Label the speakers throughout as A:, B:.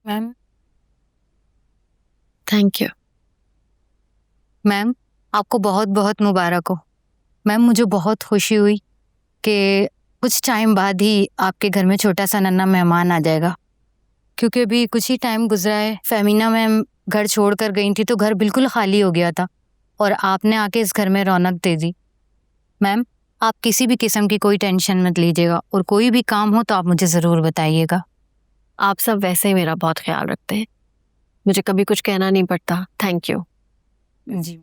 A: Ma'am
B: thank you.
A: Ma'am आपको बहुत बहुत मुबारक हो। मैम मुझे बहुत खुशी हुई कि कुछ टाइम बाद ही आपके घर में छोटा सा नन्हा मेहमान आ जाएगा, क्योंकि अभी कुछ ही टाइम गुजरा है, फेमिना मैम घर छोड़ कर गई थी तो घर बिल्कुल खाली हो गया था और आपने आके इस घर में रौनक दे दी। मैम आप किसी भी किस्म की कोई टेंशन मत लीजिएगा और कोई भी काम हो तो आप मुझे ज़रूर बताइएगा।
B: आप सब वैसे ही मेरा बहुत ख्याल रखते हैं, मुझे कभी कुछ कहना नहीं पड़ता। Thank you.
A: जी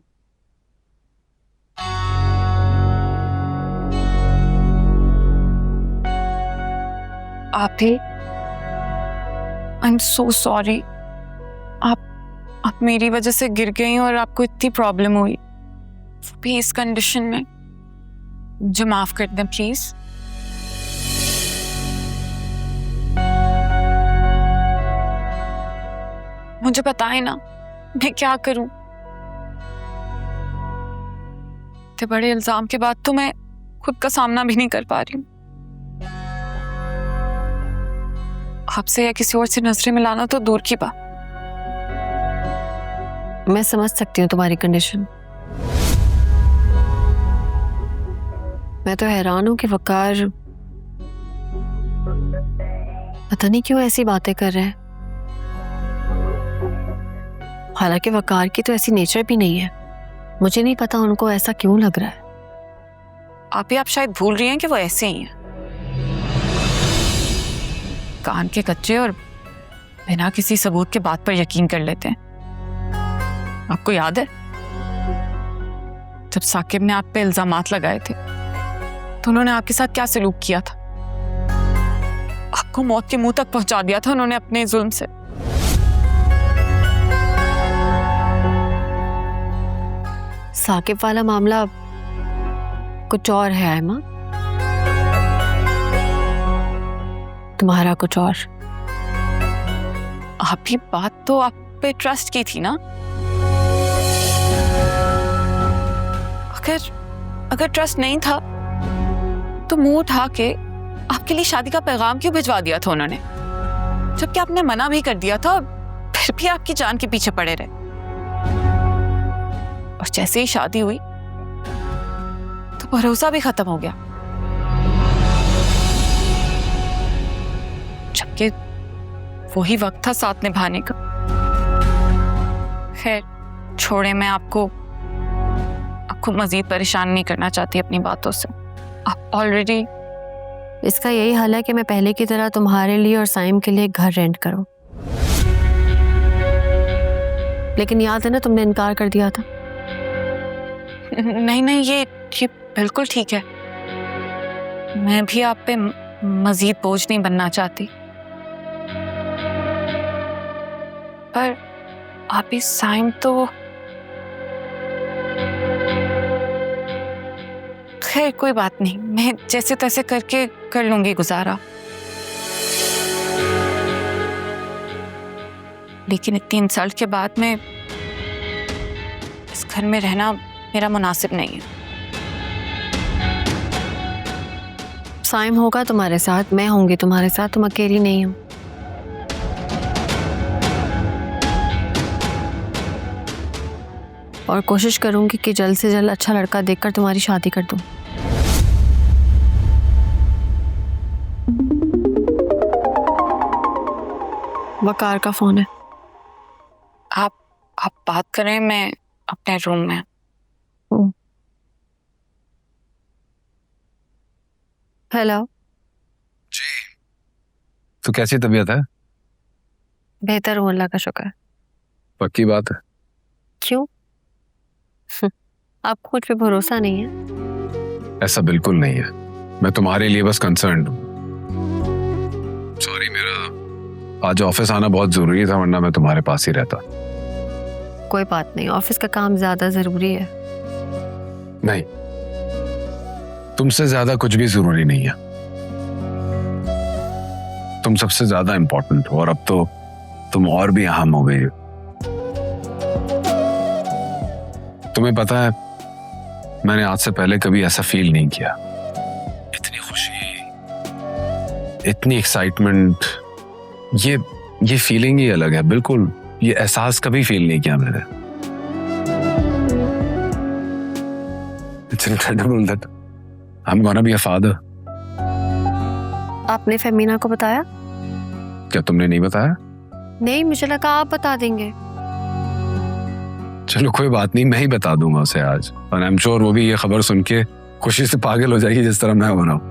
C: आप ही, आई एम सो सॉरी। आप मेरी वजह से गिर गई और आपको इतनी प्रॉब्लम हुई, वो भी इस कंडीशन में। मुझे माफ कर दें प्लीज। मुझे बताएं ना, मैं क्या करूं? इतने बड़े इल्जाम के बाद तो मैं खुद का सामना भी नहीं कर पा रही हूँ। आपसे या किसी और से नजरें मिलाना तो दूर की बात।
B: मैं समझ सकती हूँ तुम्हारी कंडीशन। मैं तो हैरान हूँ कि वकार पता नहीं क्यों ऐसी बातें कर रहे हैं। हालांकि वकार की तो ऐसी नेचर भी नहीं है। मुझे नहीं पता उनको ऐसा क्यों लग रहा है।
C: आप शायद भूल रही हैं कि वो ऐसे ही हैं, कान के कच्चे और बिना किसी सबूत के बात पर यकीन कर लेते हैं। आपको याद है जब साकिब ने आप पे इल्जामात लगाए थे तो उन्होंने आपके साथ क्या सलूक किया था? आपको मौत के मुंह तक पहुंचा दिया था उन्होंने अपने जुल्म से।
B: साकिब वाला मामला कुछ और है आयमा, तुम्हारा कुछ और।
C: आप ही बात तो आप पे ट्रस्ट की थी ना। अगर ट्रस्ट नहीं था तो मुंह उठा के आपके लिए शादी का पैगाम क्यों भिजवा दिया था उन्होंने, जबकि आपने मना भी कर दिया था और फिर भी आपकी जान के पीछे पड़े रहे। और जैसे ही शादी हुई तो भरोसा भी खत्म हो गया, जबकि वही वक्त था साथ निभाने का। खैर छोड़े, मैं आपको मजीद परेशान नहीं करना चाहती अपनी बातों से। आप ऑलरेडी।
B: इसका यही हाल है कि मैं पहले की तरह तुम्हारे लिए और साइम के लिए घर रेंट करूं, लेकिन याद है ना तुमने इनकार कर दिया था।
C: नहीं, ये बिल्कुल ठीक है। मैं भी आप पे मजीद बोझ नहीं बनना चाहती, पर आप ही साइम तो खैर कोई बात नहीं, मैं जैसे तैसे करके कर लूंगी गुजारा। लेकिन इतनी इंसल्ट के बाद में इस घर में रहना मेरा मुनासिब नहीं है।
B: साइम होगा तुम्हारे साथ, मैं होंगी तुम्हारे साथ, तुम अकेली नहीं हो। और कोशिश करूंगी कि जल्द से जल्द अच्छा लड़का देखकर तुम्हारी शादी कर दूं। वकार का फोन है।
C: आप बात करें, मैं अपने रूम में।
B: हेलो
D: जी, तो कैसी तबीयत है?
B: बेहतर हूँ, अल्लाह का शुक्र।
D: पक्की बात है?
B: क्यों? आपको कुछ पे भरोसा नहीं है?
D: ऐसा बिल्कुल नहीं है, मैं तुम्हारे लिए बस कंसर्न हूँ। सॉरी, मेरा आज ऑफिस आना बहुत जरूरी था, वरना मैं तुम्हारे पास ही रहता।
B: कोई बात नहीं, ऑफिस का काम ज्यादा जरूरी है।
D: नहीं, तुमसे ज्यादा कुछ भी जरूरी नहीं है। तुम सबसे ज्यादा इंपॉर्टेंट हो और अब तो तुम और भी अहम हो गई हो। तुम्हें पता है, मैंने आज से पहले कभी ऐसा फील नहीं किया। इतनी खुशी, इतनी एक्साइटमेंट, ये ये फीलिंग ही अलग है, बिल्कुल ये एहसास कभी फील नहीं किया मैंने। It's incredible that I'm gonna be a father.
B: आपने फेमिना को बताया?
D: क्या तुमने नहीं बताया?
B: नहीं, मुझे लगा आप बता देंगे।
D: चलो कोई बात नहीं, मैं ही बता दूंगा उसे आज, और आई एम श्योर वो भी ये खबर सुन के खुशी से पागल हो जाएगी जिस तरह मैं हो रहा हूँ।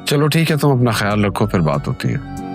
D: चलो ठीक है, तुम अपना ख्याल रखो, फिर बात होती है।